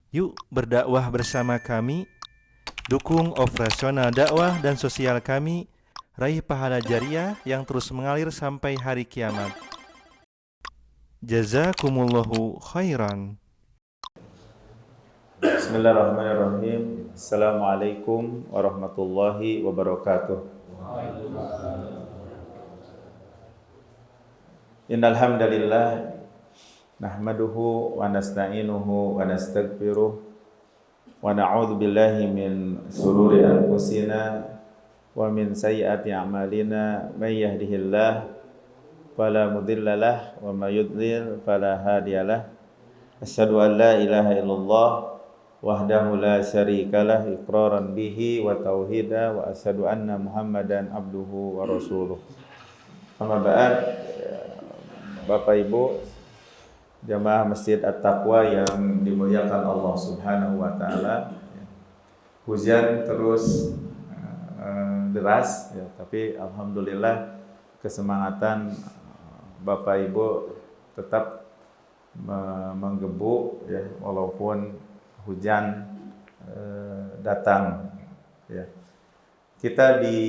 Yuk berdakwah bersama kami, dukung operasional dakwah dan sosial kami, raih pahala jariah yang terus mengalir sampai hari kiamat. Jazakumullahu khairan. Bismillahirrahmanirrahim. Assalamualaikum warahmatullahi wabarakatuh. Innal hamdalillah nahmaduhu wa nasta'inuhu wa nastaghfiruh wa na'udzu billahi min shururi anfusina wa min sayyiati a'malina may yahdihillahu fala mudhillalah wa may yudlil fala hadiyalah. Asyhadu an la ilaha illallah wahdahu la syarikalah iqraran bihi wa tauhida wa asyhadu anna Muhammadan abduhu wa rasuluh. Amma ba'd, Bapak Ibu jamaah Masjid At-Taqwa yang dimuliakan Allah Subhanahu wa taala. Hujan terus deras ya, tapi alhamdulillah kesemangatan Bapak Ibu tetap menggebu ya, walaupun hujan datang ya. Kita di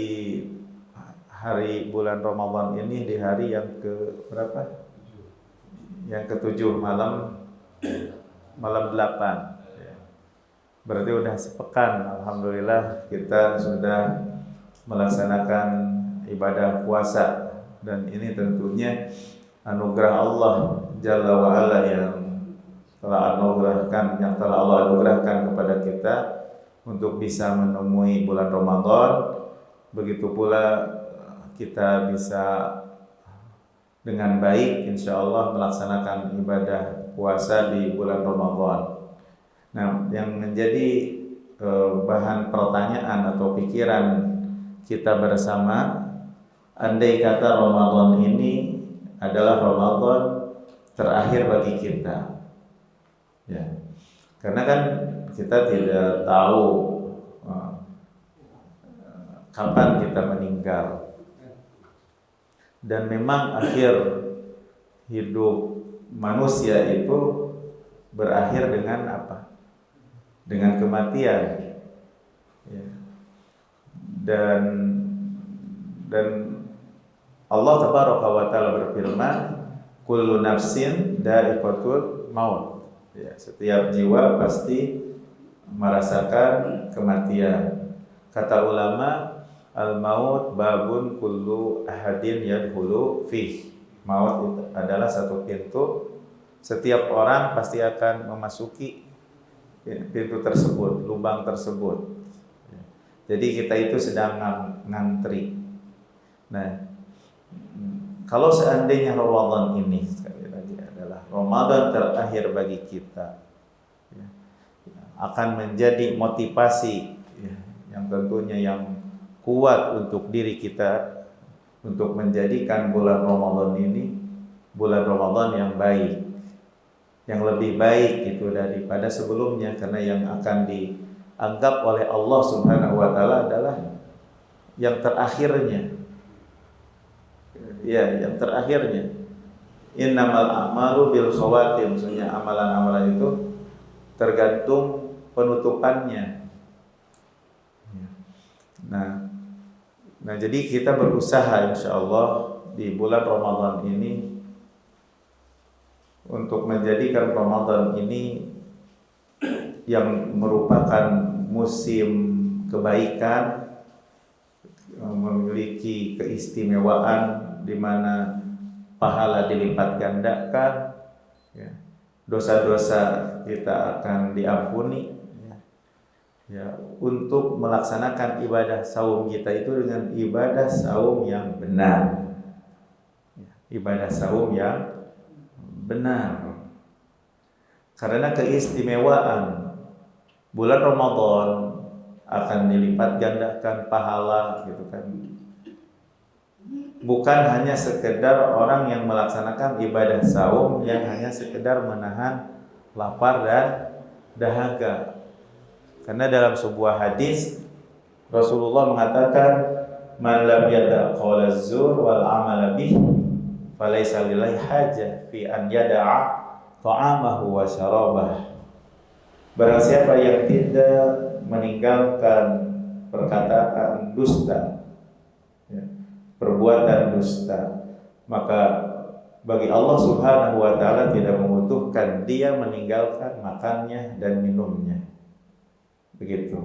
hari bulan Ramadan ini di hari yang ke berapa? Yang ketujuh, malam 8 ya. Berarti udah sepekan alhamdulillah kita sudah melaksanakan ibadah puasa, dan ini tentunya anugerah Allah Jalla wa Ala yang telah Allah anugerahkan kepada kita untuk bisa menemui bulan Ramadan. Begitu pula kita bisa dengan baik insyaallah melaksanakan ibadah puasa di bulan Ramadan. Nah, yang menjadi bahan pertanyaan atau pikiran kita bersama, andai kata Ramadan ini adalah Ramadan terakhir bagi kita, ya, karena kan kita tidak tahu kapan kita meninggal, dan memang akhir hidup manusia itu berakhir dengan apa? Dengan kematian, ya. Dan Allah Tabaraka wa Ta'ala berfirman, kullu nafsin dha'iqatul maut. Ya, setiap jiwa pasti merasakan kematian. Kata ulama, al-maut babun kullu ahadin yadkhulu fih. Maut itu adalah satu pintu, setiap orang pasti akan memasuki pintu tersebut, lubang tersebut. Jadi kita itu sedang ngantri. Nah, kalau seandainya Ramadan ini sekali lagi adalah Ramadan terakhir bagi kita, ya, akan menjadi motivasi ya, yang tentunya yang kuat untuk diri kita untuk menjadikan bulan Ramadan ini bulan Ramadan yang baik, yang lebih baik itu daripada sebelumnya, karena yang akan dianggap oleh Allah Subhanahu wa taala adalah yang terakhirnya. Ya, yang terakhirnya. Innamal a'malu bil khawatim. Maksudnya amalan-amalan itu tergantung penutupannya. Nah, jadi kita berusaha insyaallah di bulan Ramadan ini untuk menjadikan Ramadan ini yang merupakan musim kebaikan, memiliki keistimewaan di mana pahala dilipat gandakan, ya, dosa-dosa kita akan diampuni, ya, untuk melaksanakan ibadah saum kita itu dengan ibadah saum yang benar, ya, ibadah saum yang benar, karena keistimewaan bulan Ramadan akan dilipat gandakan pahala, gitu kan. Bukan hanya sekedar orang yang melaksanakan ibadah saum yang hanya sekedar menahan lapar dan dahaga. Karena dalam sebuah hadis Rasulullah mengatakan, man lam yada' qaula zur wal amala bih falaysa lillahi hajah fi an yada'a ta'amahu wa syarabah. Barang siapa yang tidak meninggalkan perkataan dusta, ya, perbuatan dusta, maka bagi Allah Subhanahu wa taala tidak membutuhkan dia meninggalkan makannya dan minumnya. Begitu.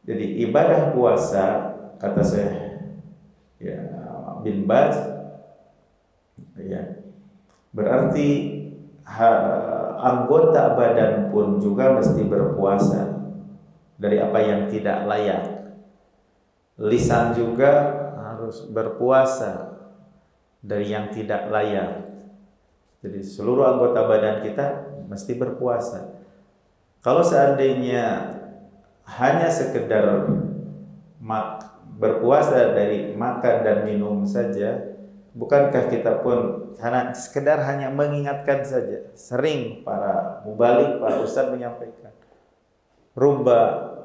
Jadi ibadah puasa, kata saya ya bin Baz, ya berarti anggota badan pun juga mesti berpuasa dari apa yang tidak layak. Lisan juga harus berpuasa dari yang tidak layak. Jadi seluruh anggota badan kita mesti berpuasa. Kalau seandainya hanya sekedar berpuasa dari makan dan minum saja, bukankah kita pun karena sekedar hanya mengingatkan saja? Sering para mubalik, para ustaz menyampaikan, rubba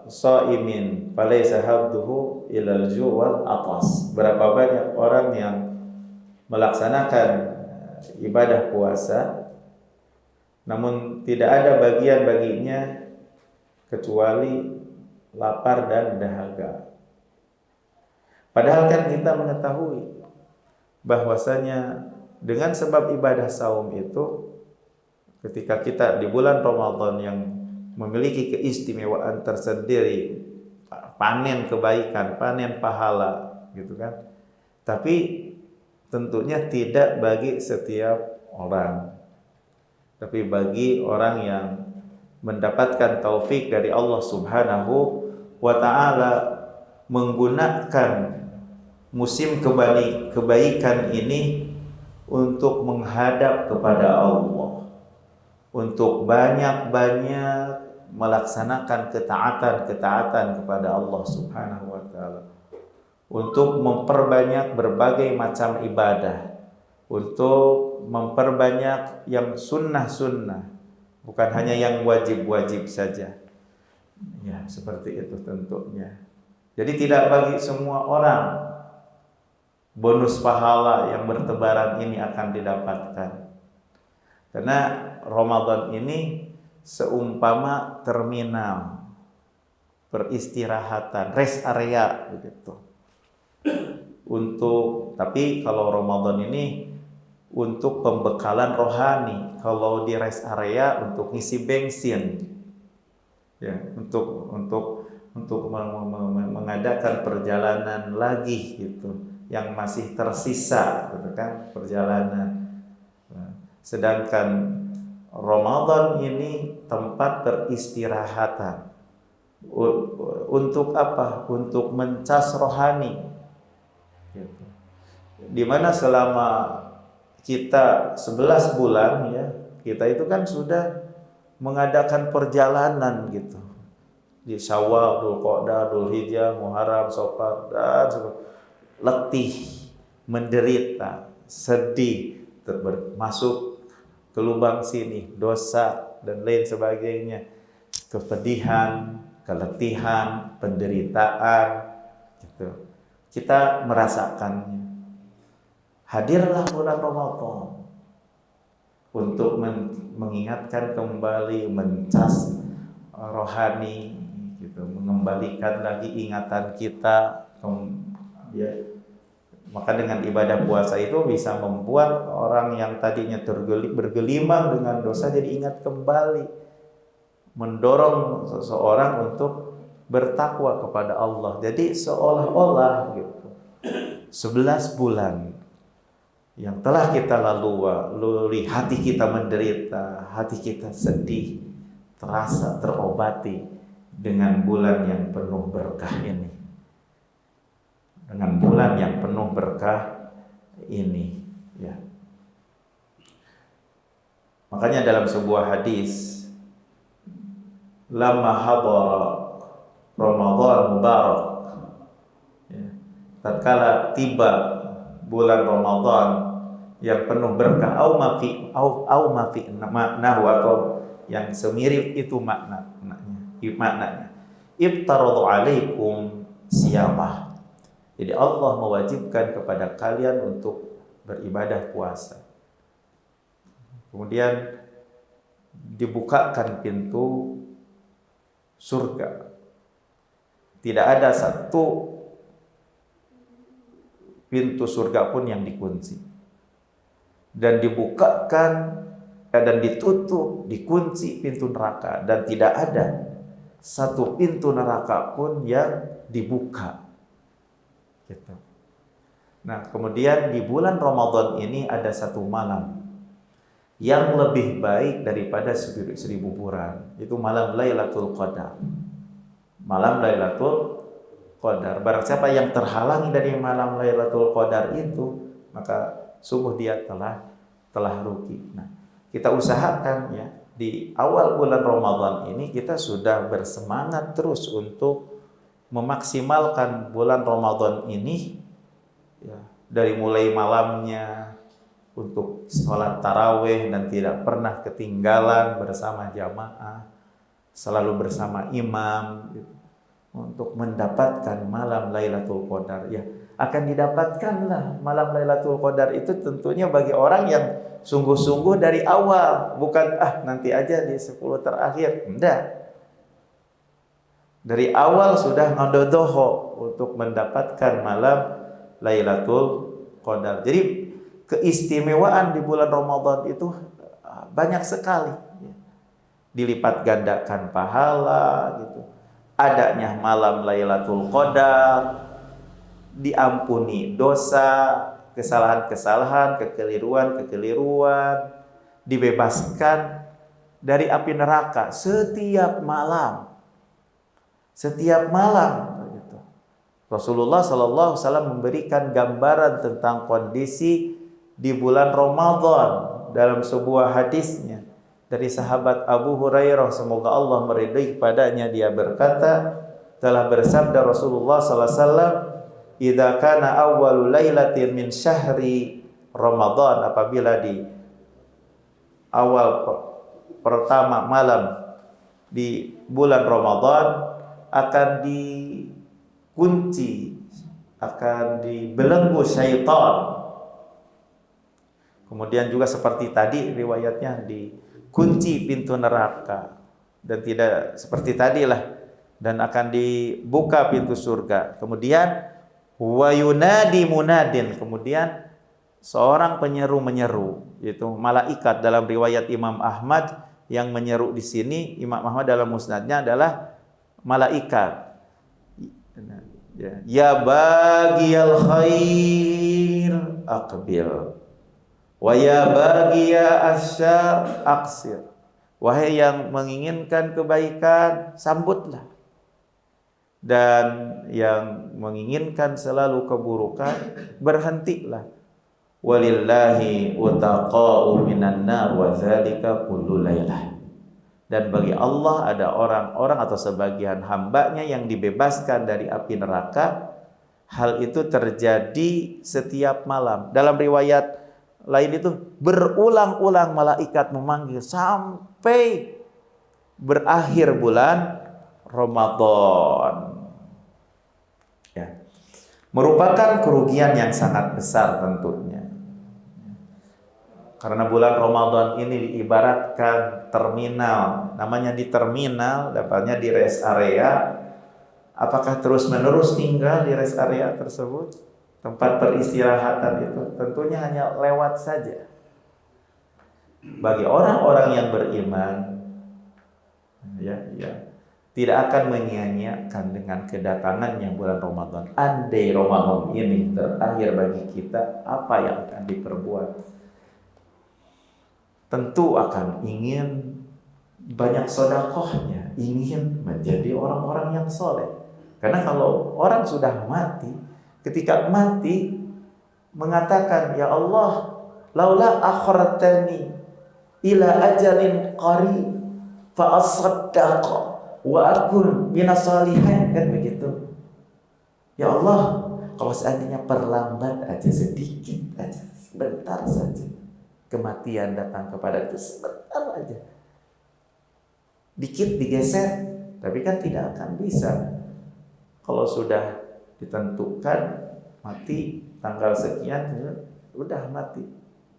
shaimin falaysa hadduhu ilal ju' wal atas. Berapa banyak orang yang melaksanakan ibadah puasa namun tidak ada bagian baginya kecuali lapar dan dahaga. Padahal kan kita mengetahui bahwasanya dengan sebab ibadah saum itu, ketika kita di bulan Ramadan yang memiliki keistimewaan tersendiri, panen kebaikan, panen pahala, gitu kan. Tapi tentunya tidak bagi setiap orang, tapi bagi orang yang mendapatkan taufik dari Allah Subhanahu wa ta'ala menggunakan musim kebaikan ini untuk menghadap kepada Allah, untuk banyak-banyak melaksanakan ketaatan kepada Allah Subhanahu wa ta'ala, untuk memperbanyak berbagai macam ibadah, untuk memperbanyak yang sunnah-sunnah, bukan hanya yang wajib-wajib saja. Ya, seperti itu tentunya. Jadi tidak bagi semua orang bonus pahala yang bertebaran ini akan didapatkan. Karena Ramadan ini seumpama terminal peristirahatan, rest area begitu. Tapi kalau Ramadan ini untuk pembekalan rohani, kalau di rest area untuk ngisi bensin, ya, untuk mengadakan perjalanan lagi gitu, yang masih tersisa, gitu kan, perjalanan. Sedangkan Ramadan ini tempat peristirahatan. Untuk apa? Untuk mencas rohani. Gitu. Dimana selama kita 11 bulan ya, kita itu kan sudah mengadakan perjalanan gitu. Di Syawal, Dzulqa'dah, Dzulhijjah, Muharram, Safar, dan letih, menderita, sedih, masuk ke lubang sini, dosa dan lain sebagainya, kepedihan, keletihan, penderitaan, gitu. Kita merasakannya. Hadirlah bulan Ramadan untuk mengingatkan kembali, mencas rohani, gitu, mengembalikan lagi ingatan kita. Ya. Maka dengan ibadah puasa itu bisa membuat orang yang tadinya bergelimang dengan dosa jadi ingat kembali, mendorong seseorang untuk bertakwa kepada Allah. Jadi seolah-olah gitu, 11 bulan yang telah kita lalui, hati kita menderita, hati kita sedih, terasa terobati dengan bulan yang penuh berkah ini. Dengan bulan yang penuh berkah ini, ya. Makanya dalam sebuah hadis, lama hadara Ramadan mubarak, ya, tatkala tiba bulan Ramadan yang penuh berkah, au mafi maknahu, atau yang semirip itu maknanya, ibtaradu alaikum siyamah. Jadi Allah mewajibkan kepada kalian untuk beribadah puasa. Kemudian dibukakan pintu surga. Tidak ada satu pintu surga pun yang dikunci. Dan dibukakan dan ditutup, dikunci pintu neraka, dan tidak ada satu pintu neraka pun yang dibuka. Gitu. Nah, kemudian di bulan Ramadan ini ada satu malam yang lebih baik daripada 1000 bulan. Itu malam Lailatul Qadar. Malam Lailatul Qadar. Barang siapa yang terhalangi dari malam Lailatul Qadar itu, maka sungguh dia telah rugi. Nah, kita usahakan ya di awal bulan Ramadan ini kita sudah bersemangat terus untuk memaksimalkan bulan Ramadan ini ya, dari mulai malamnya untuk sholat tarawih dan tidak pernah ketinggalan bersama jamaah, selalu bersama imam gitu, untuk mendapatkan malam Lailatul Qadar. Ya, akan didapatkanlah malam Lailatul Qadar itu tentunya bagi orang yang sungguh-sungguh dari awal, bukan nanti aja di 10 terakhir. Enggak. Dari awal sudah ngododoho untuk mendapatkan malam Lailatul Qadar. Jadi keistimewaan di bulan Ramadan itu banyak sekali. Dilipat gandakan pahala gitu. Adanya malam Lailatul Qadar, diampuni dosa, kesalahan-kesalahan, kekeliruan, dibebaskan dari api neraka setiap malam. Setiap malam gitu. Rasulullah SAW memberikan gambaran tentang kondisi di bulan Ramadan dalam sebuah hadisnya dari sahabat Abu Hurairah, semoga Allah meridai kepadanya. Dia berkata, telah bersabda Rasulullah SAW, idza kana awwalu lailatin min syahri Ramadan, apabila di awal pertama malam di bulan Ramadan akan dikunci, akan dibelenggu syaitan. Kemudian juga seperti tadi riwayatnya dikunci pintu neraka, dan tidak seperti tadilah, dan akan dibuka pintu surga. Kemudian wa yunadi munadin, kemudian seorang penyeru menyeru, yaitu malaikat. Dalam riwayat Imam Ahmad yang menyeru di sini, Imam Ahmad dalam musnadnya adalah malaikat. Ya bagiyal khair aqbil wa ya bagiya asyar aqsir. Wahai yang menginginkan kebaikan, sambutlah. Dan yang menginginkan selalu keburukan, berhentilah. Walillahi utaqa'u minan nar wa dzalika kullu lailah. Dan bagi Allah ada orang-orang atau sebagian hambanya yang dibebaskan dari api neraka. Hal itu terjadi setiap malam. Dalam riwayat lain itu berulang-ulang malaikat memanggil sampai berakhir bulan Ramadan. Ya. Merupakan kerugian yang sangat besar tentunya. Karena bulan Ramadan ini diibaratkan terminal, namanya di terminal, dapatnya di rest area. Apakah terus-menerus tinggal di rest area tersebut? Tempat peristirahatan itu tentunya hanya lewat saja. Bagi orang-orang yang beriman, ya, tidak akan menyia-nyiakan dengan kedatangannya bulan Ramadan. Andai Ramadan ini terakhir bagi kita, apa yang akan diperbuat? Tentu akan ingin banyak sedekahnya, ingin menjadi orang-orang yang soleh. Karena kalau orang sudah mati, ketika mati mengatakan, ya Allah, laula akhartani ila ajalin qarib fa asaddaqa wa akun minas salihin, kan begitu. Ya Allah, kalau seandainya perlambat aja sedikit aja, sebentar saja, kematian datang kepada itu sebentar aja, dikit digeser, tapi kan tidak akan bisa. Kalau sudah ditentukan mati tanggal sekian, udah mati,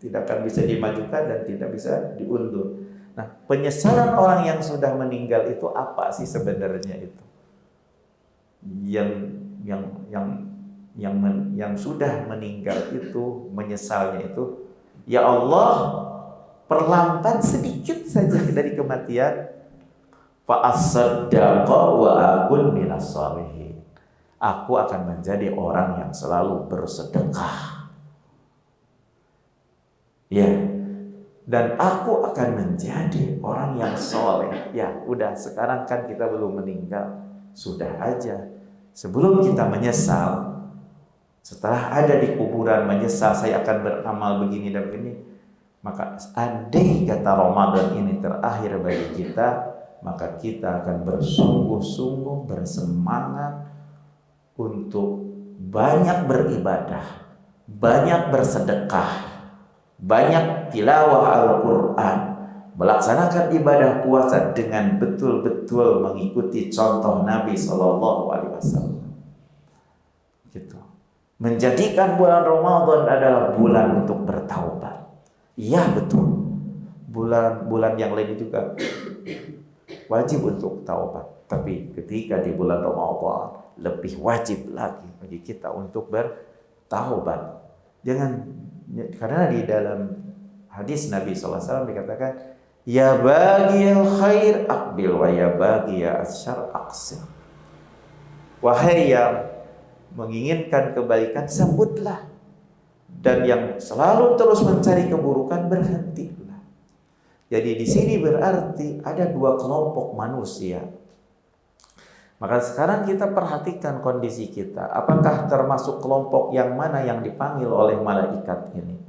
tidak akan bisa dimajukan dan tidak bisa diundur. Nah, penyesalan orang yang sudah meninggal itu apa sih sebenarnya itu? Yang sudah meninggal itu menyesalnya itu, ya Allah, perlambat sedikit saja dari kematian, fa asaddaqa wa akun minas shalihin. Aku akan menjadi orang yang selalu bersedekah. Ya. Dan aku akan menjadi orang yang soleh. Ya, udah sekarang kan kita belum meninggal, sudah aja. Sebelum kita menyesal, setelah ada di kuburan menyesal saya akan beramal begini dan begini, maka andai kata Ramadan ini terakhir bagi kita, maka kita akan bersungguh-sungguh bersemangat untuk banyak beribadah, banyak bersedekah, banyak tilawah Al-Quran, melaksanakan ibadah puasa dengan betul-betul mengikuti contoh Nabi SAW. Gitu. Menjadikan bulan Ramadan adalah bulan untuk bertaubat. Iya betul. Bulan yang lain juga wajib untuk taubat. Tapi ketika di bulan Ramadan lebih wajib lagi bagi kita untuk bertaubat. Karena di dalam hadis Nabi SAW dikatakan, ya bagiyal khair aqbil wa ya bagiyal asyar aqsir. Wahai yang menginginkan kebaikan, sambutlah, dan yang selalu terus mencari keburukan, berhentilah. Jadi di sini berarti ada dua kelompok manusia. Maka sekarang kita perhatikan kondisi kita. Apakah termasuk kelompok yang mana yang dipanggil oleh malaikat ini?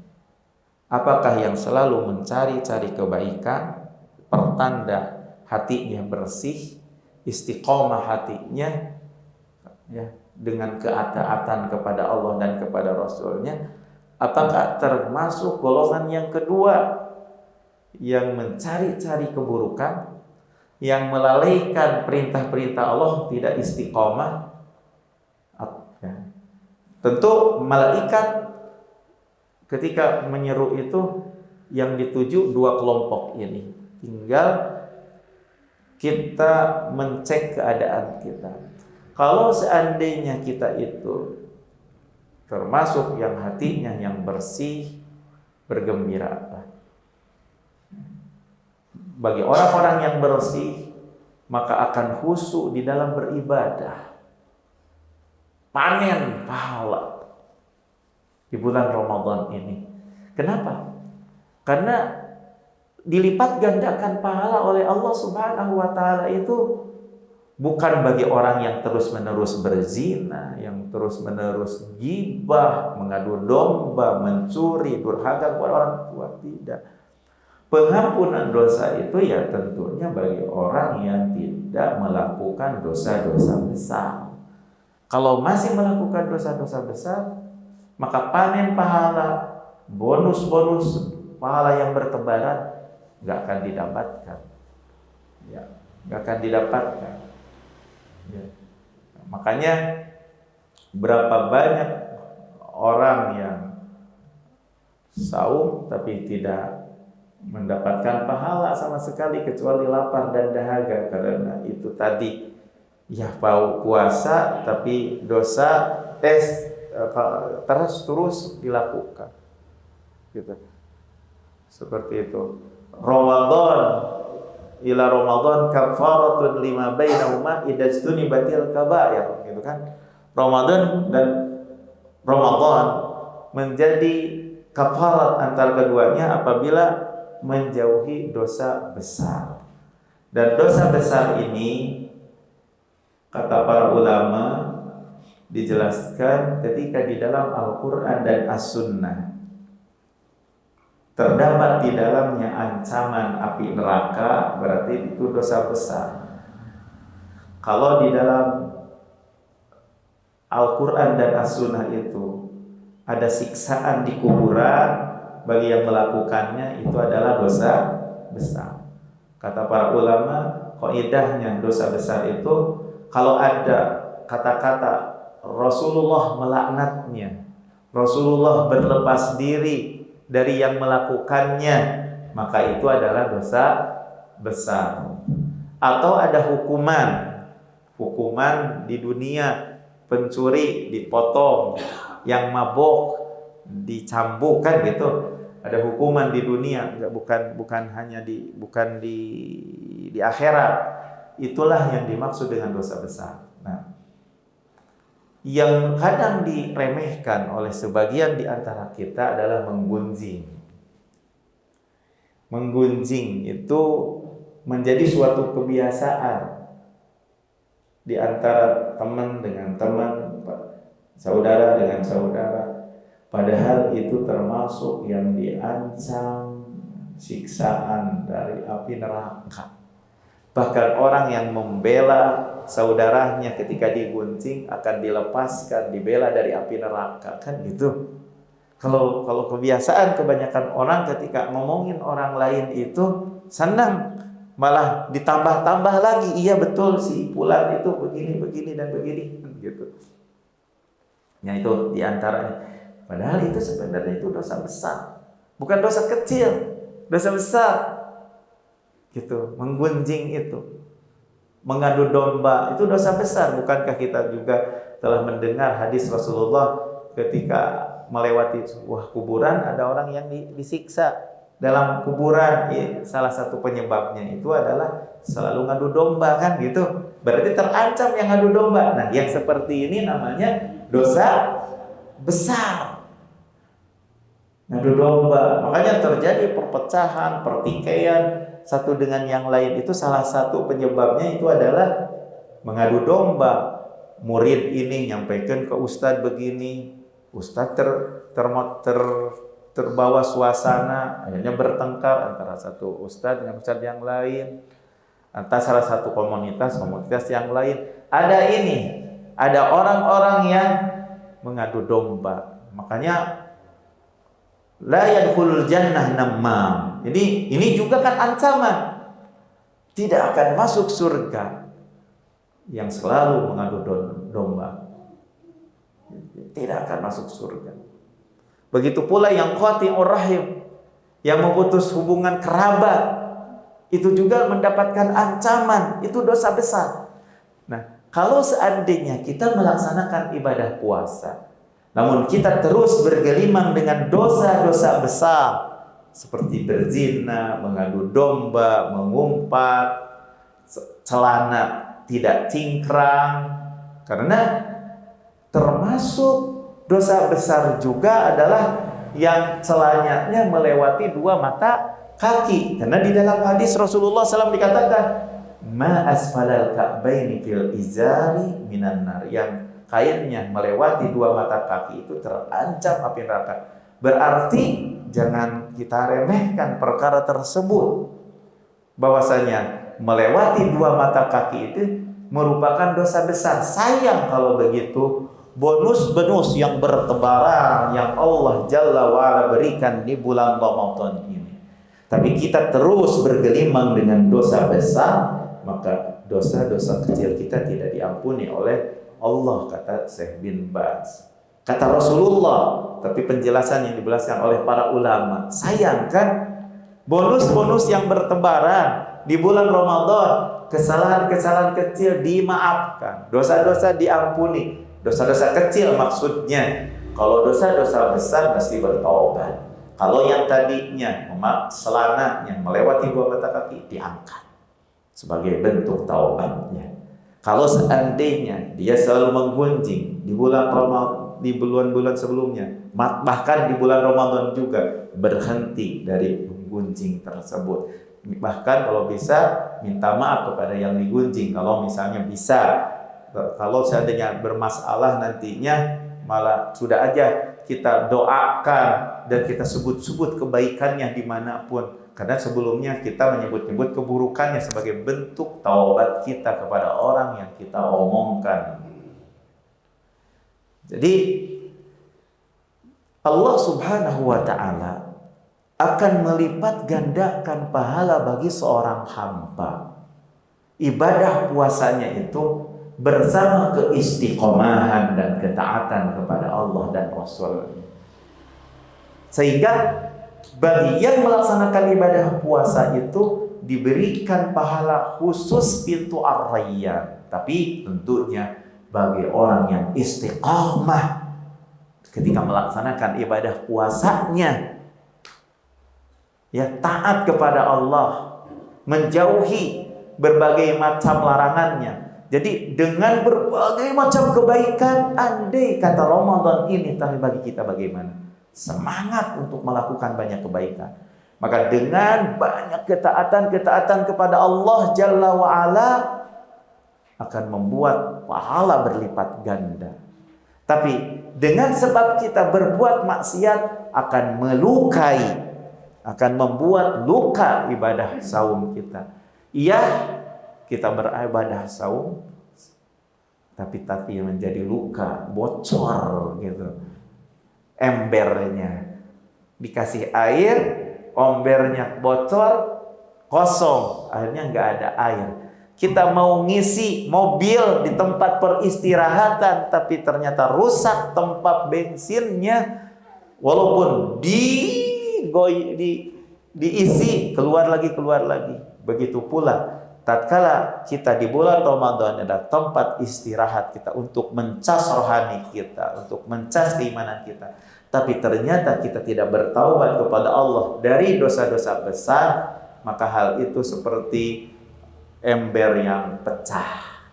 Apakah yang selalu mencari-cari kebaikan, pertanda hatinya bersih, istiqomah hatinya, ya, dengan keataatan kepada Allah dan kepada Rasulnya? Apakah termasuk golongan yang kedua, yang mencari-cari keburukan, yang melalaikan perintah-perintah Allah, tidak istiqomah? Tentu malaikat ketika menyeru itu yang dituju dua kelompok ini. Tinggal kita mencek keadaan kita. Kalau seandainya kita itu termasuk yang hatinya yang bersih, bergembiralah. Bagi orang-orang yang bersih, maka akan khusyuk di dalam beribadah, panen pahala di bulan Ramadan ini. Kenapa? Karena dilipat gandakan pahala oleh Allah Subhanahu wa taala itu bukan bagi orang yang terus-menerus berzina, yang terus-menerus gibah, mengadu domba, mencuri, durhaka kepada orang tua, tidak. Pengampunan dosa itu ya tentunya bagi orang yang tidak melakukan dosa-dosa besar. Kalau masih melakukan dosa-dosa besar, maka panen pahala, bonus-bonus pahala yang bertebaran nggak akan didapatkan. Ya, nggak akan didapatkan. Ya. Makanya berapa banyak orang yang saum tapi tidak mendapatkan pahala sama sekali kecuali lapar dan dahaga, karena itu tadi, ya puasa tapi dosa terus dilakukan, gitu. Seperti itu. Ramadan ila Ramadan kafaratun lima bainahuma idastunibatil kabair, gitu kan. Ramadan dan Ramadan menjadi kafarat antara keduanya apabila menjauhi dosa besar. Dan dosa besar ini, kata para ulama, dijelaskan ketika di dalam Al-Quran dan As-Sunnah terdapat di dalamnya ancaman api neraka, berarti itu dosa besar. Kalau di dalam Al-Quran dan As-Sunnah itu ada siksaan di kuburan, bagi yang melakukannya itu adalah dosa besar. Kata para ulama, kaidahnya dosa besar itu kalau ada kata-kata Rasulullah melaknatnya, Rasulullah berlepas diri dari yang melakukannya, maka itu adalah dosa besar. Atau ada hukuman di dunia, pencuri dipotong, yang mabok dicambuk, kan gitu. Ada hukuman di dunia, bukan hanya di akhirat. Itulah yang dimaksud dengan dosa besar. Nah, yang kadang diremehkan oleh sebagian di antara kita adalah menggunjing. Menggunjing itu menjadi suatu kebiasaan di antara teman dengan teman, saudara dengan saudara. Padahal itu termasuk yang diancam siksaan dari api neraka. Bahkan orang yang membela saudaranya ketika digunjing akan dilepaskan, dibela dari api neraka, kan gitu. Kalau kebiasaan kebanyakan orang ketika ngomongin orang lain itu senang, malah ditambah-tambah lagi, iya betul si fulan itu begini dan begini, gitu. Ya itu diantaranya. Padahal itu sebenarnya itu dosa besar, bukan dosa kecil, dosa besar. Gitu, menggunjing itu, mengadu domba itu dosa besar. Bukankah kita juga telah mendengar hadis Rasulullah ketika melewati sebuah kuburan, ada orang yang disiksa dalam kuburan. Salah satu penyebabnya itu adalah selalu ngadu domba, kan gitu. Berarti terancam yang ngadu domba. Nah, yang seperti ini namanya dosa besar, ngadu domba. Makanya terjadi perpecahan, pertikaian satu dengan yang lain. Itu salah satu penyebabnya itu adalah mengadu domba. Murid ini nyampaikan ke ustadz begini, ustadz terbawa suasana, akhirnya bertengkar antara satu ustadz dengan ustadz yang lain, antara salah satu komunitas yang lain. Ada orang-orang yang mengadu domba. Makanya la yadkhulul jannah namam. Jadi ini juga kan ancaman. Tidak akan masuk surga yang selalu mengadu domba. Tidak akan masuk surga. Begitu pula yang qati'ur rahim, yang memutus hubungan kerabat, itu juga mendapatkan ancaman. Itu dosa besar. Nah, kalau seandainya kita melaksanakan ibadah puasa, namun kita terus bergelimang dengan dosa-dosa besar seperti berzina, mengadu domba, mengumpat, celana tidak cingkrang. Karena termasuk dosa besar juga adalah yang celananya melewati dua mata kaki. Karena di dalam hadis Rasulullah SAW dikatakan, ma asfalal ka'baini fil izari minan nar, yang kainnya melewati dua mata kaki itu terancam api neraka. Berarti jangan kita remehkan perkara tersebut, bahwasanya melewati dua mata kaki itu merupakan dosa besar. Sayang kalau begitu bonus-bonus yang bertebaran yang Allah Jalla wa'ala berikan di bulan Ramadan ini, tapi kita terus bergelimang dengan dosa besar, maka dosa-dosa kecil kita tidak diampuni oleh Allah, kata Syekh bin Baz. Kata Rasulullah, tapi penjelasan yang dijelaskan oleh para ulama. Sayang kan, bonus-bonus yang bertebaran di bulan Ramadan, kesalahan-kesalahan kecil dimaafkan, dosa-dosa diampuni. Dosa-dosa kecil maksudnya. Kalau dosa-dosa besar mesti bertaubat. Kalau yang tadinya selananya melewati dua mata kaki diangkat sebagai bentuk taubatnya. Kalau seandainya dia selalu menggunjing di bulan Ramadan, di bulan-bulan sebelumnya, bahkan di bulan Ramadan juga, berhenti dari menggunjing tersebut. Bahkan kalau bisa minta maaf kepada yang digunjing, kalau misalnya bisa. Kalau seandainya bermasalah nantinya, malah sudah aja kita doakan dan kita sebut-sebut kebaikannya dimanapun. Karena sebelumnya kita menyebut-nyebut keburukannya sebagai bentuk taubat kita kepada orang yang kita omongkan. Jadi Allah Subhanahu wa ta'ala akan melipat gandakan pahala bagi seorang hamba. Ibadah puasanya itu bersama keistiqomahan dan ketaatan kepada Allah dan Rasul. Sehingga bagi yang melaksanakan ibadah puasa itu diberikan pahala khusus pintu Ar-Rayyan. Tapi tentunya bagi orang yang istiqamah ketika melaksanakan ibadah puasanya, ya, taat kepada Allah, menjauhi berbagai macam larangannya. Jadi dengan berbagai macam kebaikan, andai kata Ramadan ini tapi bagi kita bagaimana? Semangat untuk melakukan banyak kebaikan. Maka dengan banyak ketaatan kepada Allah Jalla wa'ala akan membuat pahala berlipat ganda. Tapi dengan sebab kita berbuat maksiat akan melukai, akan membuat luka ibadah saum kita. Iya, kita beribadah saum, tapi menjadi luka, bocor gitu. Embernya dikasih air, embernya bocor, kosong, akhirnya nggak ada air. Kita mau ngisi mobil di tempat peristirahatan, tapi ternyata rusak tempat bensinnya, walaupun diisi, keluar lagi. Begitu pula tatkala kita di bulan Ramadan ada tempat istirahat kita untuk mencas rohani kita, untuk mencas keimanan kita, tapi ternyata kita tidak bertaubat kepada Allah dari dosa-dosa besar, maka hal itu seperti ember yang pecah.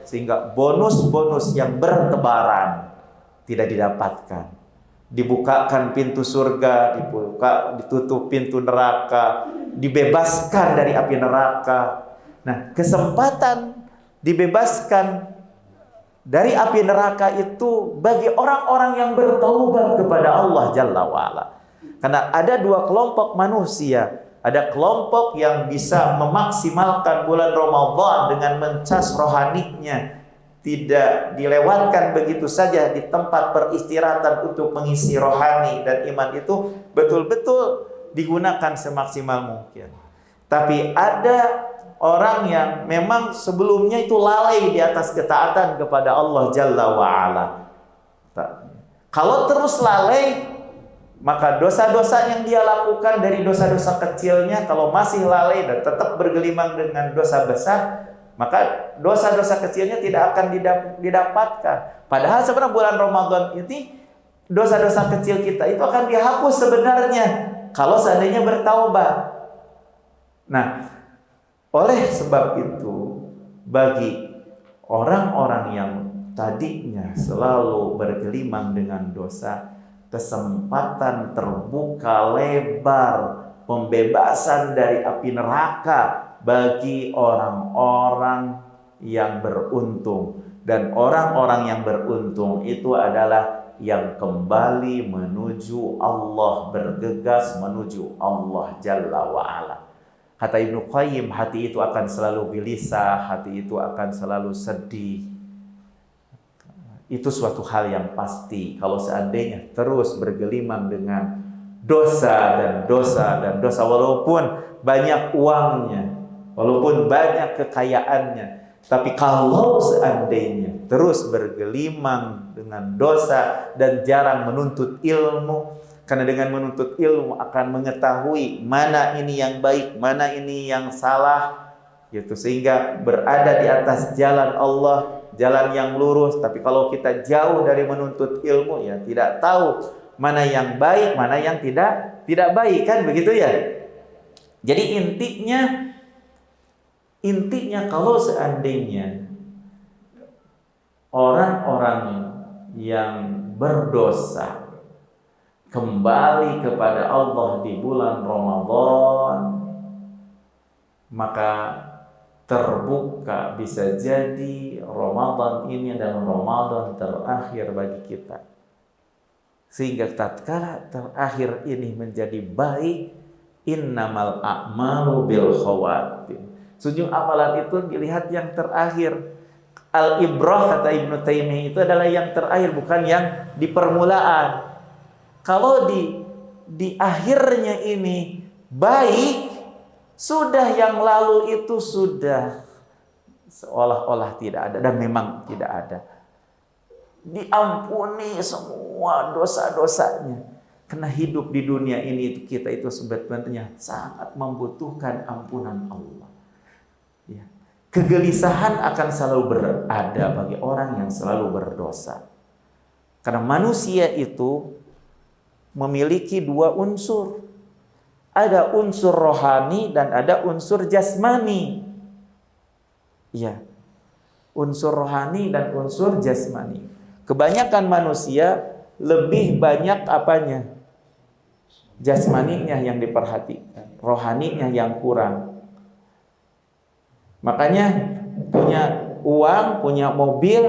Sehingga bonus-bonus yang bertebaran tidak didapatkan. Dibukakan pintu surga, ditutup pintu neraka, dibebaskan dari api neraka. Nah, kesempatan dibebaskan dari api neraka itu bagi orang-orang yang bertaubat kepada Allah Jalla wa'ala. Karena ada dua kelompok manusia. Ada kelompok yang bisa memaksimalkan bulan Ramadan dengan mencas rohaninya, tidak dilewatkan begitu saja di tempat peristirahatan untuk mengisi rohani, dan iman itu betul-betul digunakan semaksimal mungkin. Tapi ada orang yang memang sebelumnya itu lalai di atas ketaatan kepada Allah Jalla wa'ala. Kalau terus lalai, maka dosa-dosa yang dia lakukan dari dosa-dosa kecilnya, kalau masih lalai dan tetap bergelimang dengan dosa besar, maka dosa-dosa kecilnya tidak akan didapatkan. Padahal sebenarnya bulan Ramadan ini dosa-dosa kecil kita itu akan dihapus sebenarnya kalau seandainya bertaubat. Nah, oleh sebab itu bagi orang-orang yang tadinya selalu bergelimang dengan dosa, kesempatan terbuka lebar pembebasan dari api neraka bagi orang-orang yang beruntung. Dan orang-orang yang beruntung itu adalah yang kembali menuju Allah, bergegas menuju Allah Jalla wa'ala. Kata Ibnu Qayyim, hati itu akan selalu gelisah, hati itu akan selalu sedih. Itu suatu hal yang pasti kalau seandainya terus bergelimang dengan dosa dan dosa, walaupun banyak uangnya, walaupun banyak kekayaannya, tapi kalau seandainya terus bergelimang dengan dosa dan jarang menuntut ilmu, karena dengan menuntut ilmu akan mengetahui mana ini yang baik, mana ini yang salah, gitu, sehingga berada di atas jalan Allah, jalan yang lurus. Tapi kalau kita jauh dari menuntut ilmu, ya tidak tahu mana yang baik, mana yang tidak baik, kan begitu ya. Jadi intinya kalau seandainya orang-orang yang berdosa kembali kepada Allah di bulan Ramadan, maka terbuka bisa jadi Ramadan ini adalah Ramadan terakhir bagi kita. Sehingga tatkala terakhir ini menjadi baik, innamal a'malu bil khawatim. Sujud amalan itu dilihat yang terakhir. Al-ibrah, kata Ibnu Taimiyah, itu adalah yang terakhir, bukan yang di permulaan. Kalau di akhirnya ini baik, sudah yang lalu itu sudah seolah-olah tidak ada, dan memang tidak ada. Diampuni semua dosa-dosanya. Karena hidup di dunia ini kita itu sebetulnya sangat membutuhkan ampunan Allah. Ya. Kegelisahan akan selalu berada bagi orang yang selalu berdosa. Karena manusia itu memiliki dua unsur. Ada unsur rohani dan ada unsur jasmani. Ya. Unsur rohani dan unsur jasmani. Kebanyakan manusia lebih banyak apanya? Jasmaninya yang diperhatikan, rohaninya yang kurang. Makanya punya uang, punya mobil,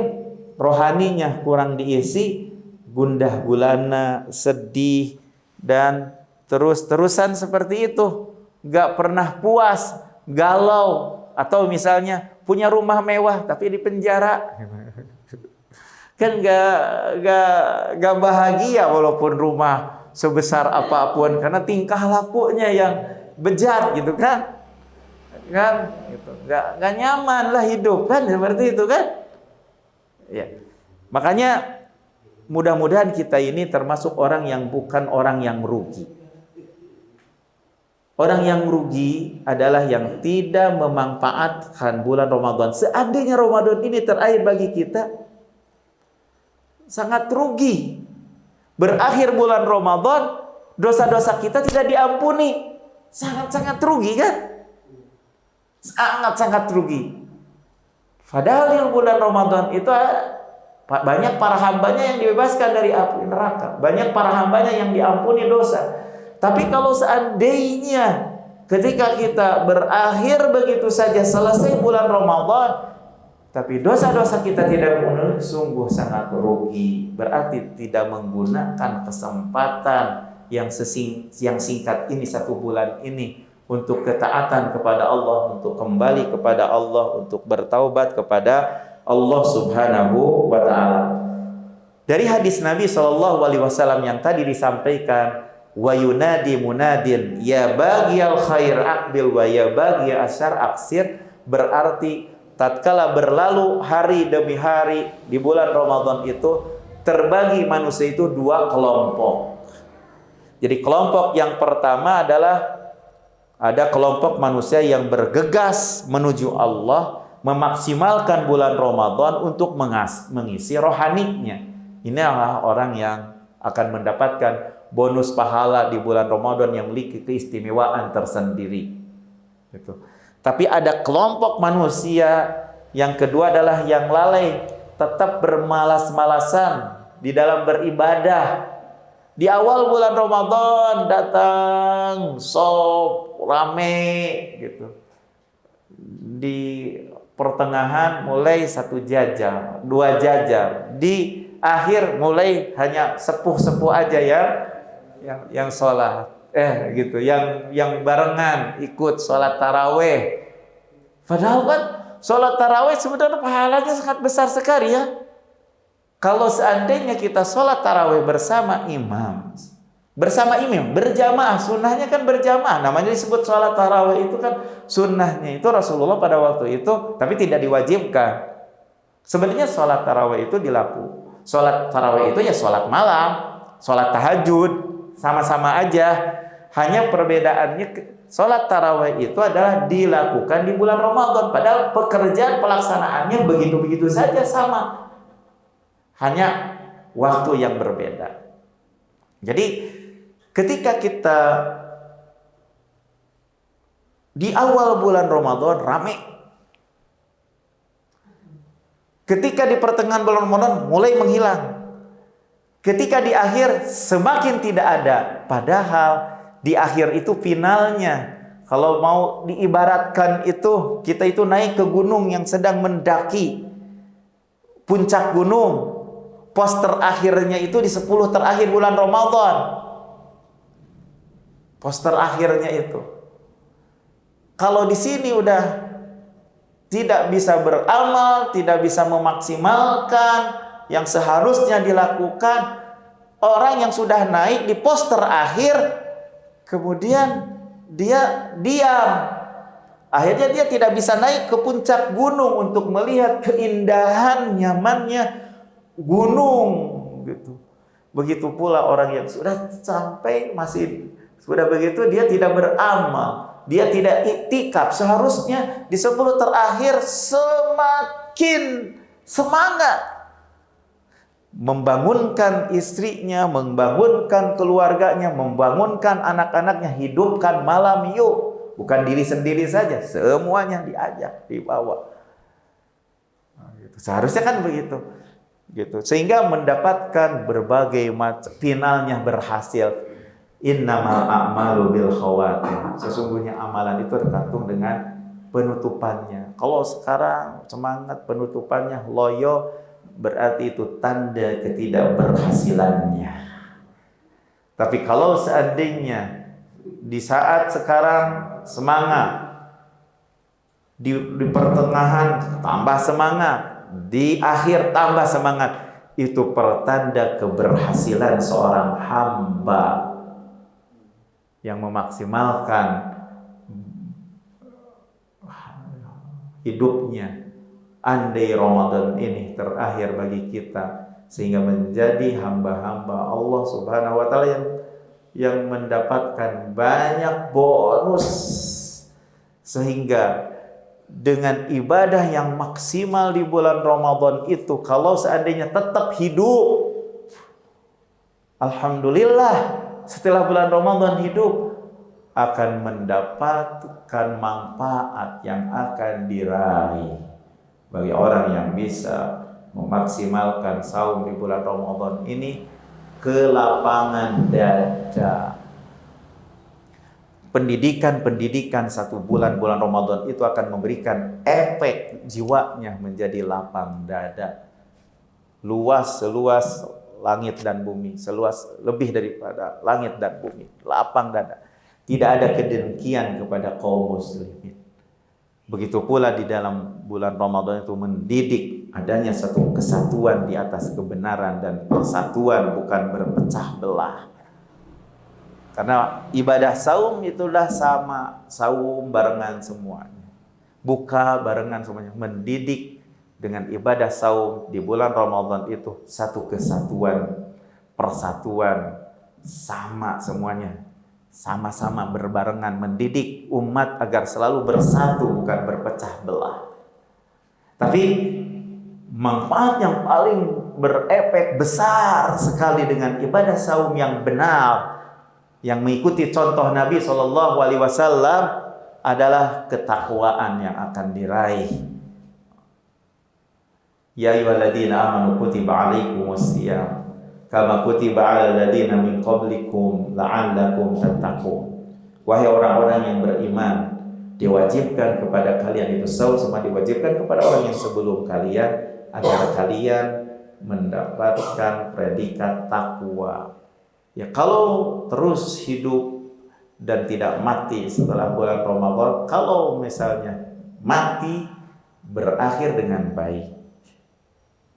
rohaninya kurang diisi, gundah gulana, sedih, dan terus-terusan seperti itu. Gak pernah puas, galau. Atau misalnya punya rumah mewah tapi di penjara. Kan gak bahagia walaupun rumah sebesar apapun, karena tingkah lakunya yang bejat gitu kan gitu. Gak nyaman lah hidup kan, seperti itu kan ya. Makanya mudah-mudahan kita ini termasuk orang yang bukan orang yang merugi. Orang yang merugi adalah yang tidak memanfaatkan bulan Ramadan. Seandainya Ramadan ini terakhir bagi kita, sangat rugi. Berakhir bulan Ramadan, dosa-dosa kita tidak diampuni. Sangat-sangat rugi kan? Sangat-sangat rugi. Padahal bulan Ramadan itu banyak para hambanya yang dibebaskan dari api neraka. Banyak para hambanya yang diampuni dosa. Tapi kalau seandainya ketika kita berakhir begitu saja, selesai bulan Ramadan, tapi dosa-dosa kita tidak memenuhi, sungguh sangat rugi. Berarti tidak menggunakan kesempatan yang singkat ini, 1 bulan ini, untuk ketaatan kepada Allah, untuk kembali kepada Allah, untuk bertaubat kepada Allah Subhanahu wa ta'ala. Dari hadis Nabi SAW yang tadi disampaikan, wa yunadi munadin ya baghiyal khair aqbil wa ya baghiyal asyar aksir, berarti tatkala berlalu hari demi hari di bulan Ramadan itu, terbagi manusia itu 2 kelompok. Jadi kelompok yang pertama adalah ada kelompok manusia yang bergegas menuju Allah, memaksimalkan bulan Ramadan untuk mengisi rohaninya. Ini adalah orang yang akan mendapatkan bonus pahala di bulan Ramadan yang memiliki keistimewaan tersendiri. Gitu. Tapi ada kelompok manusia yang kedua adalah yang lalai, tetap bermalas-malasan di dalam beribadah. Di awal bulan Ramadan datang sop rame gitu. Di pertengahan mulai 1 jajar, 2 jajar. Di akhir mulai hanya sepuh-sepuh aja yang sholat. Gitu, yang barengan ikut sholat taraweh. Padahal kan sholat taraweh sebenarnya pahalanya sangat besar sekali ya. Kalau seandainya kita sholat taraweh bersama imam, berjamaah, sunnahnya kan berjamaah. Namanya disebut sholat taraweh itu kan sunnahnya itu Rasulullah pada waktu itu, tapi tidak diwajibkan. Sebenarnya sholat taraweh itu dilakukan. Sholat taraweh itu ya sholat malam, sholat tahajud, sama-sama aja. Hanya perbedaannya sholat tarawih itu adalah dilakukan di bulan Ramadan. Padahal pekerjaan pelaksanaannya begitu-begitu saja sama. Hanya waktu yang berbeda. Jadi ketika kita di awal bulan Ramadan ramai. Ketika di pertengahan bulan Ramadan mulai menghilang. Ketika di akhir semakin tidak ada. Padahal di akhir itu finalnya. Kalau mau diibaratkan itu, kita itu naik ke gunung yang sedang mendaki puncak gunung. Pos terakhirnya itu di 10 terakhir bulan Ramadan. Pos terakhirnya itu. Kalau di sini udah tidak bisa beramal, tidak bisa memaksimalkan yang seharusnya dilakukan, orang yang sudah naik di pos terakhir, kemudian dia diam. Akhirnya dia tidak bisa naik ke puncak gunung untuk melihat keindahan, nyamannya gunung gitu. Begitu pula orang yang sudah sampai sudah begitu dia tidak beramal, dia tidak iktikaf. Seharusnya di 10 terakhir semakin semangat membangunkan istrinya, membangunkan keluarganya, membangunkan anak-anaknya, hidupkan malam yuk. Bukan diri sendiri saja, semuanya diajak, dibawa. Seharusnya kan begitu. Gitu. Sehingga mendapatkan berbagai macam, finalnya berhasil. Innamal a'malu bil khawatim. Sesungguhnya amalan itu tergantung dengan penutupannya. Kalau sekarang semangat penutupannya loyo, berarti itu tanda ketidakberhasilannya. Tapi kalau seandainya di saat sekarang semangat, di pertengahan tambah semangat, di akhir tambah semangat, itu pertanda keberhasilan seorang hamba yang memaksimalkan hidupnya. Andai Ramadan ini terakhir bagi kita, sehingga menjadi hamba-hamba Allah Subhanahu wa Ta'ala yang mendapatkan banyak bonus, sehingga dengan ibadah yang maksimal di bulan Ramadan itu, kalau seandainya tetap hidup, alhamdulillah, setelah bulan Ramadan hidup akan mendapatkan manfaat yang akan diraih bagi orang yang bisa memaksimalkan saum di bulan Ramadan ini ke lapangan dada. Pendidikan 1 bulan Ramadan itu akan memberikan efek jiwanya menjadi lapang dada. Luas seluas langit dan bumi, seluas lebih daripada langit dan bumi, lapang dada. Tidak ada kedengkian kepada kaum muslimin. Begitu pula di dalam bulan Ramadan itu mendidik adanya satu kesatuan di atas kebenaran dan persatuan, bukan berpecah belah. Karena ibadah saum itulah sama, saum barengan semuanya, buka barengan semuanya. Mendidik dengan ibadah saum di bulan Ramadan itu satu kesatuan, persatuan, sama semuanya, sama-sama berbarengan, mendidik umat agar selalu bersatu, bukan berpecah belah. Tapi manfaat yang paling berefek besar sekali dengan ibadah saum yang benar, yang mengikuti contoh Nabi SAW, adalah ketakwaan yang akan diraih. Ya ayyuhalladzina amanu kutiba alaikumusiyam kama kutiba alal ladzina min qablikum la'allakum tattaqun. Wahai orang-orang yang beriman, diwajibkan kepada kalian itu saum, sama diwajibkan kepada orang yang sebelum kalian, agar kalian mendapatkan predikat takwa. Ya, kalau terus hidup dan tidak mati setelah bulan Ramadan, kalau misalnya mati berakhir dengan baik,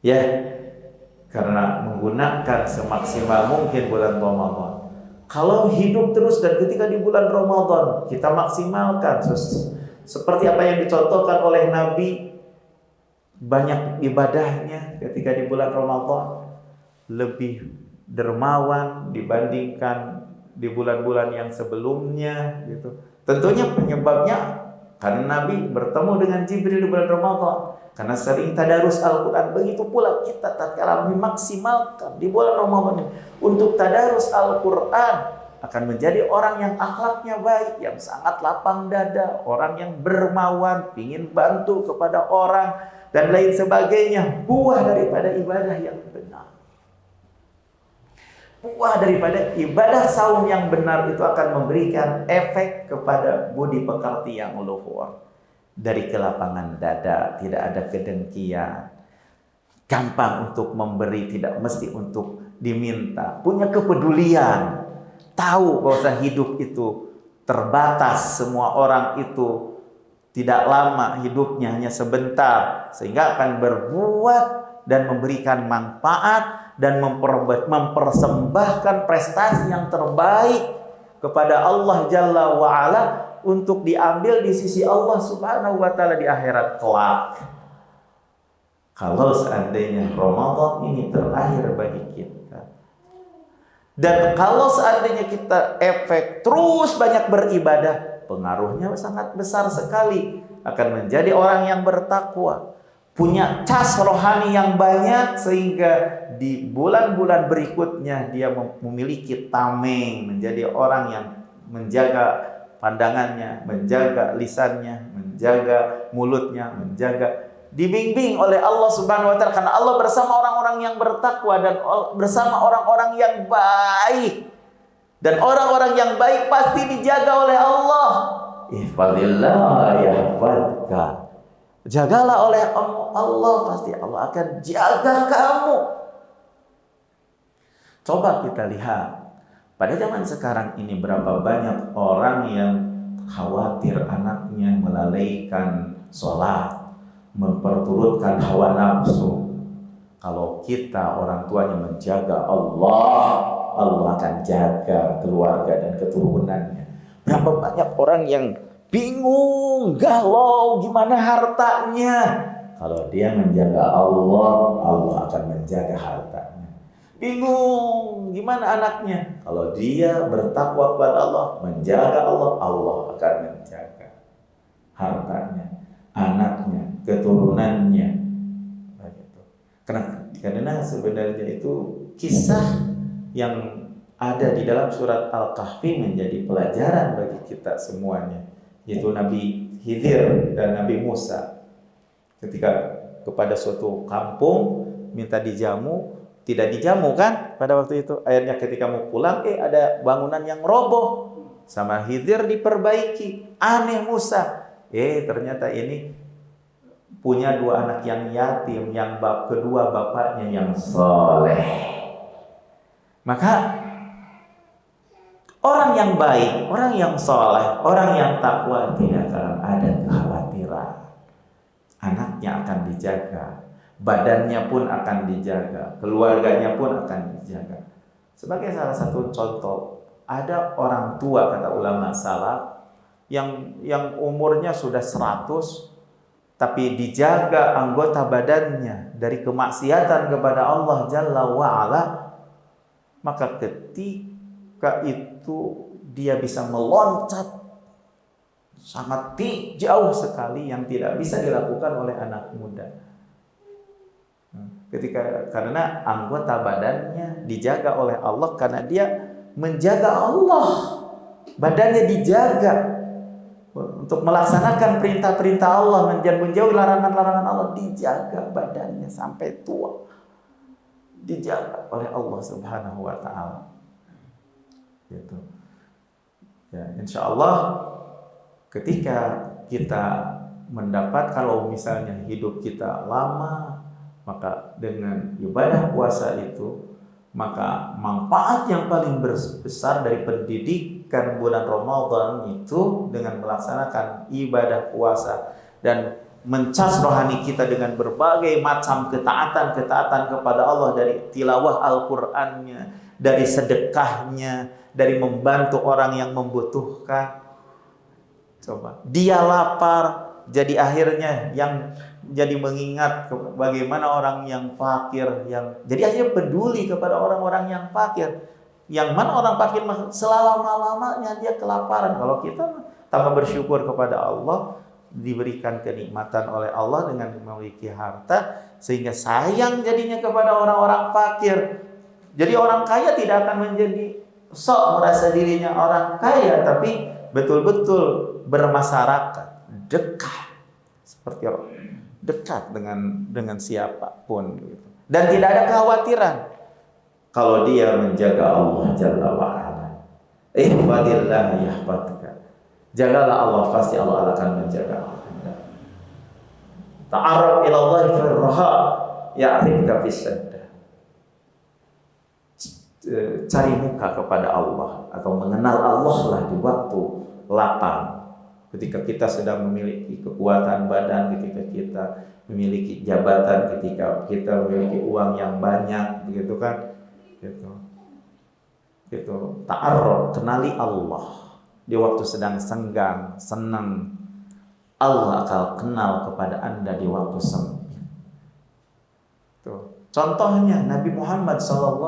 ya, karena menggunakan semaksimal mungkin bulan Ramadan. Kalau hidup terus dan ketika di bulan Ramadan kita maksimalkan seperti apa yang dicontohkan oleh Nabi, banyak ibadahnya ketika di bulan Ramadan, lebih dermawan dibandingkan di bulan-bulan yang sebelumnya gitu. Tentunya penyebabnya karena Nabi bertemu dengan Jibril di bulan Ramadan, karena sering tadarus Al-Quran. Begitu pula kita tatkala memaksimalkan di bulan Ramadan untuk tadarus Al-Quran, akan menjadi orang yang akhlaknya baik, yang sangat lapang dada, orang yang dermawan, ingin bantu kepada orang dan lain sebagainya. Buah daripada ibadah yang benar, buah daripada ibadah saum yang benar itu akan memberikan efek kepada budi pekerti yang luhur. Dari kelapangan dada, tidak ada kedengkian, gampang untuk memberi, tidak mesti untuk diminta, punya kepedulian, tahu bahwa hidup itu terbatas, semua orang itu tidak lama hidupnya, hanya sebentar, sehingga akan berbuat dan memberikan manfaat dan mempersembahkan prestasi yang terbaik kepada Allah Jalla wa'ala untuk diambil di sisi Allah Subhanahu wa Ta'ala di akhirat kelak. Kalau seandainya Ramadan ini terakhir bagi kita, Dan kalau seandainya kita efek terus banyak beribadah, pengaruhnya sangat besar sekali, akan menjadi orang yang bertakwa, punya cas rohani yang banyak, sehingga di bulan-bulan berikutnya dia memiliki tameng, menjadi orang yang menjaga pandangannya, menjaga lisannya, menjaga mulutnya, dibimbing oleh Allah Subhanahu wa taala, karena Allah bersama orang-orang yang bertakwa dan bersama orang-orang yang baik. Dan orang-orang yang baik pasti dijaga oleh Allah. Ihfazillah yahfazka. Jagalah oleh Allah, pasti Allah akan jaga kamu. Coba kita lihat pada zaman sekarang ini, berapa banyak orang yang khawatir anaknya melalaikan sholat, memperturutkan hawa nafsu. Kalau kita orang tuanya menjaga Allah, Allah akan jaga keluarga dan keturunannya. Berapa banyak orang yang bingung, galau, gimana hartanya. Kalau dia menjaga Allah, Allah akan menjaga hartanya. Bingung, gimana anaknya? Kalau dia bertakwa kepada Allah, menjaga Allah, Allah akan menjaga hartanya, anaknya, keturunannya. Begitu. Karena sebenarnya itu kisah yang ada di dalam surat Al-Kahfi menjadi pelajaran bagi kita semuanya, yaitu Nabi Khidir dan Nabi Musa. Ketika kepada suatu kampung minta dijamu, tidak dijamu kan pada waktu itu. Akhirnya ketika mau pulang, ada bangunan yang roboh. Sama Khidir diperbaiki. Aneh Musa. Ternyata ini punya dua anak yang yatim, yang kedua bapaknya yang soleh. Maka orang yang baik, orang yang soleh, orang yang takwa tidak akan ada kekhawatiran. Anaknya akan dijaga, badannya pun akan dijaga, keluarganya pun akan dijaga. Sebagai salah satu contoh, ada orang tua, kata ulama salaf, yang umurnya sudah 100, tapi dijaga anggota badannya dari kemaksiatan kepada Allah Jalla wa'ala. Maka ketika itu dia bisa meloncat sangat jauh sekali yang tidak bisa dilakukan oleh anak muda. Karena anggota badannya dijaga oleh Allah, karena dia menjaga Allah. Badannya dijaga untuk melaksanakan perintah-perintah Allah, menjauhi larangan-larangan Allah, dijaga badannya sampai tua. Dijaga oleh Allah Subhanahu wa taala. Gitu. Ya, insya Allah ketika kita mendapat, kalau misalnya hidup kita lama, maka dengan ibadah puasa itu, maka manfaat yang paling besar dari pendidikan bulan Ramadan itu dengan melaksanakan ibadah puasa dan mencas rohani kita dengan berbagai macam ketaatan kepada Allah, dari tilawah Al-Qur'annya, dari sedekahnya, dari membantu orang yang membutuhkan. Coba, dia lapar, jadi akhirnya yang jadi mengingat bagaimana orang yang fakir, jadi akhirnya peduli kepada orang-orang yang fakir. Yang mana orang fakir selama-lamanya dia kelaparan. Kalau kita tambah bersyukur kepada Allah, diberikan kenikmatan oleh Allah dengan memiliki harta, sehingga sayang jadinya kepada orang-orang fakir. Jadi orang kaya tidak akan menjadi sok merasa dirinya orang kaya, tapi betul-betul bermasyarakat, dekat, seperti orang dekat dengan siapapun gitu. Dan tidak ada kekhawatiran kalau dia menjaga Allah Jalla wa'ala. Ihfadillah yahfadka. Jagalah Allah, pasti Allah akan menjaga Anda. Ta'arraf ila Allah fil raha ya'rifka fis syaddah. Cari muka kepada Allah atau mengenal Allah lah di waktu lapang. Ketika kita sedang memiliki kekuatan badan, ketika kita memiliki jabatan, ketika kita memiliki uang yang banyak, begitu kan? Gitu. Ta'arraf, kenali Allah. Di waktu sedang senggang, senang, Allah akan kenal kepada Anda di waktu sempit. Tuh. Contohnya Nabi Muhammad SAW.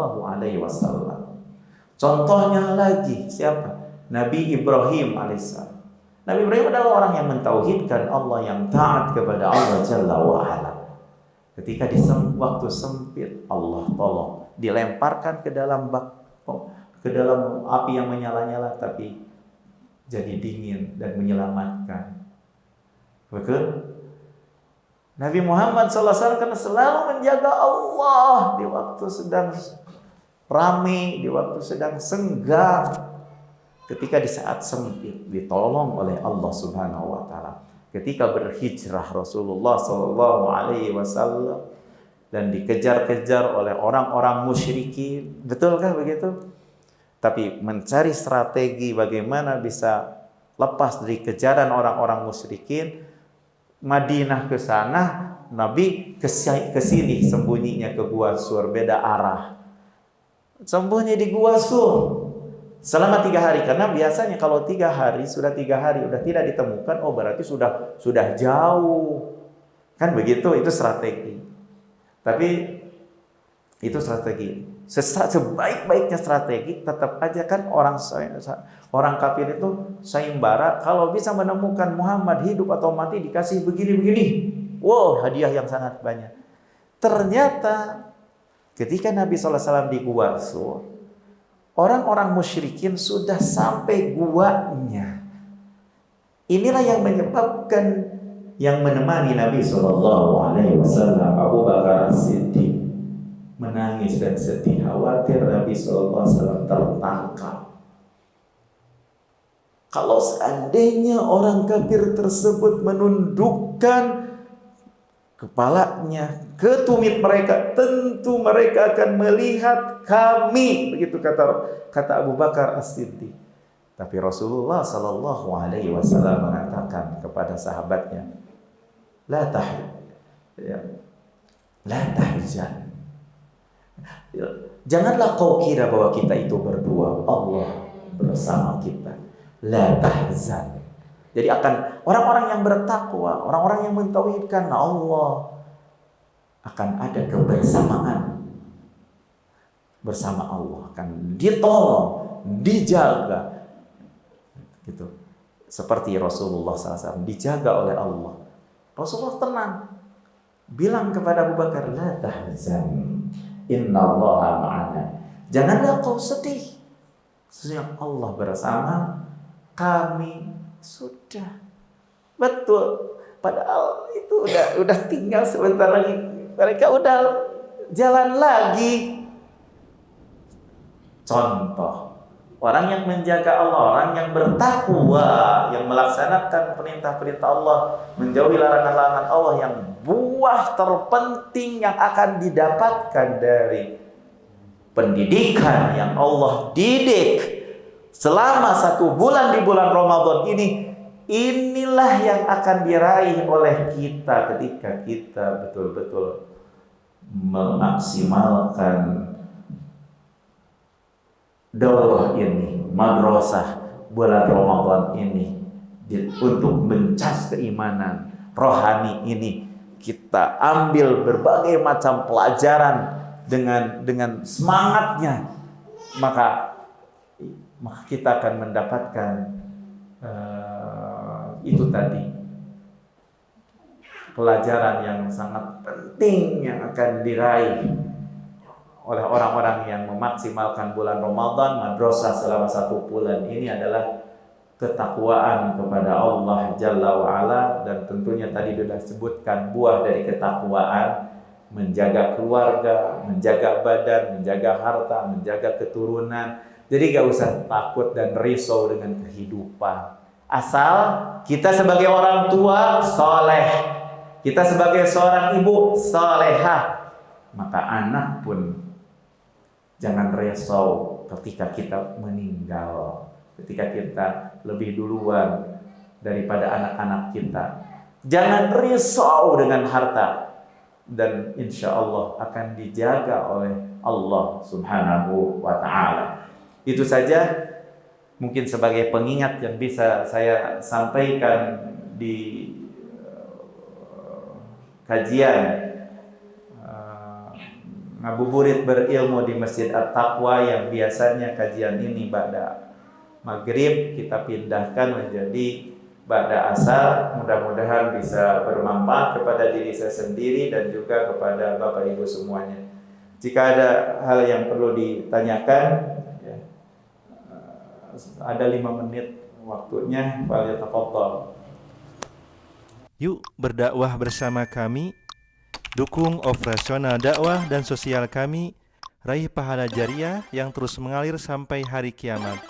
Contohnya lagi siapa? Nabi Ibrahim alaihissalam. Nabi Ibrahim adalah orang yang mentauhidkan Allah, yang taat kepada Allah Jalla wa'ala. Ketika di waktu sempit, Allah tolong, dilemparkan ke dalam api yang menyala-nyala, tapi jadi dingin dan menyelamatkan. Betul? Nabi Muhammad SAW kan selalu menjaga Allah di waktu sedang ramai, di waktu sedang senggang. Ketika di saat sempit ditolong oleh Allah Subhanahu wa taala. Ketika berhijrah Rasulullah SAW dan dikejar-kejar oleh orang-orang musyrikin, betulkah begitu? Tapi mencari strategi bagaimana bisa lepas dari kejaran orang-orang musyrikin, Madinah ke sana, Nabi ke sini, sembunyinya ke Gua Sur, beda arah. Sembunyi di Gua Sur selama 3 hari, karena biasanya kalau 3 hari sudah udah tidak ditemukan, oh berarti sudah jauh, kan begitu? Itu strategi. Tapi itu strategi. Sebaik-baiknya strategi, tetap aja kan orang kafir itu sayembara, kalau bisa menemukan Muhammad hidup atau mati dikasih begini-begini. Wow, hadiah yang sangat banyak. Ternyata ketika Nabi SAW di Gua Sur, orang-orang musyrikin sudah sampai guanya. Inilah yang menyebabkan yang menemani Nabi SAW, Abu Bakar As-Siddiq, menangis dan sedih, khawatir Nabi SAW tertangkap. Kalau seandainya orang kafir tersebut menundukkan kepalanya ke tumit mereka, tentu mereka akan melihat kami, begitu kata Abu Bakar As-Siddiq. Tapi Rasulullah Sallallahu Alaihi Wasallam mengatakan kepada sahabatnya, la tahzan. Janganlah kau kira bahwa kita itu berdua, Allah bersama kita. La tahzan. Jadi akan orang-orang yang bertakwa, orang-orang yang mentauhidkan Allah, akan ada kebersamaan bersama Allah, akan ditolong, dijaga, gitu. Seperti Rasulullah SAW dijaga oleh Allah. Rasulullah tenang, bilang kepada Abu Bakar, la tahzan, innallaha ma'ana. Janganlah kau sedih, sesungguhnya Allah bersama kami. Sudah, betul. Padahal itu udah tinggal sebentar lagi, mereka udah jalan lagi. Contoh, orang yang menjaga Allah, orang yang bertakwa, yang melaksanakan perintah-perintah Allah, menjauhi larangan-larangan Allah, yang buah terpenting yang akan didapatkan dari pendidikan yang Allah didik selama 1 bulan di bulan Ramadan ini, inilah yang akan diraih oleh kita ketika kita betul-betul memaksimalkan daurah ini, madrasah bulan Ramadan ini, untuk mencas keimanan rohani ini. Kita ambil berbagai macam pelajaran dengan semangatnya, maka kita akan mendapatkan itu tadi, pelajaran yang sangat penting yang akan diraih oleh orang-orang yang memaksimalkan bulan Ramadan. Madrasah selama 1 bulan ini adalah ketakwaan kepada Allah Jalla wa'ala, dan tentunya tadi sudah disebutkan buah dari ketakwaan, menjaga keluarga, menjaga badan, menjaga harta, menjaga keturunan. Jadi gak usah takut dan risau dengan kehidupan. Asal kita sebagai orang tua soleh, kita sebagai seorang ibu solehah, maka anak pun jangan risau ketika kita meninggal, ketika kita lebih duluan daripada anak-anak kita. Jangan risau dengan harta, dan insya Allah akan dijaga oleh Allah Subhanahu wa ta'ala. Itu saja mungkin sebagai pengingat yang bisa saya sampaikan di ngabuburit berilmu di Masjid At-Taqwa yang biasanya kajian ini ba'da maghrib, kita pindahkan menjadi ba'da asar. Mudah-mudahan bisa bermanfaat kepada diri saya sendiri dan juga kepada Bapak Ibu semuanya. Jika ada hal yang perlu ditanyakan, ya, ada 5 menit waktunya, falyatafadhal. Yuk berdakwah bersama kami, dukung operasional dakwah dan sosial kami, raih pahala jariah yang terus mengalir sampai hari kiamat.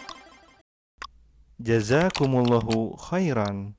Jazakumullahu khairan.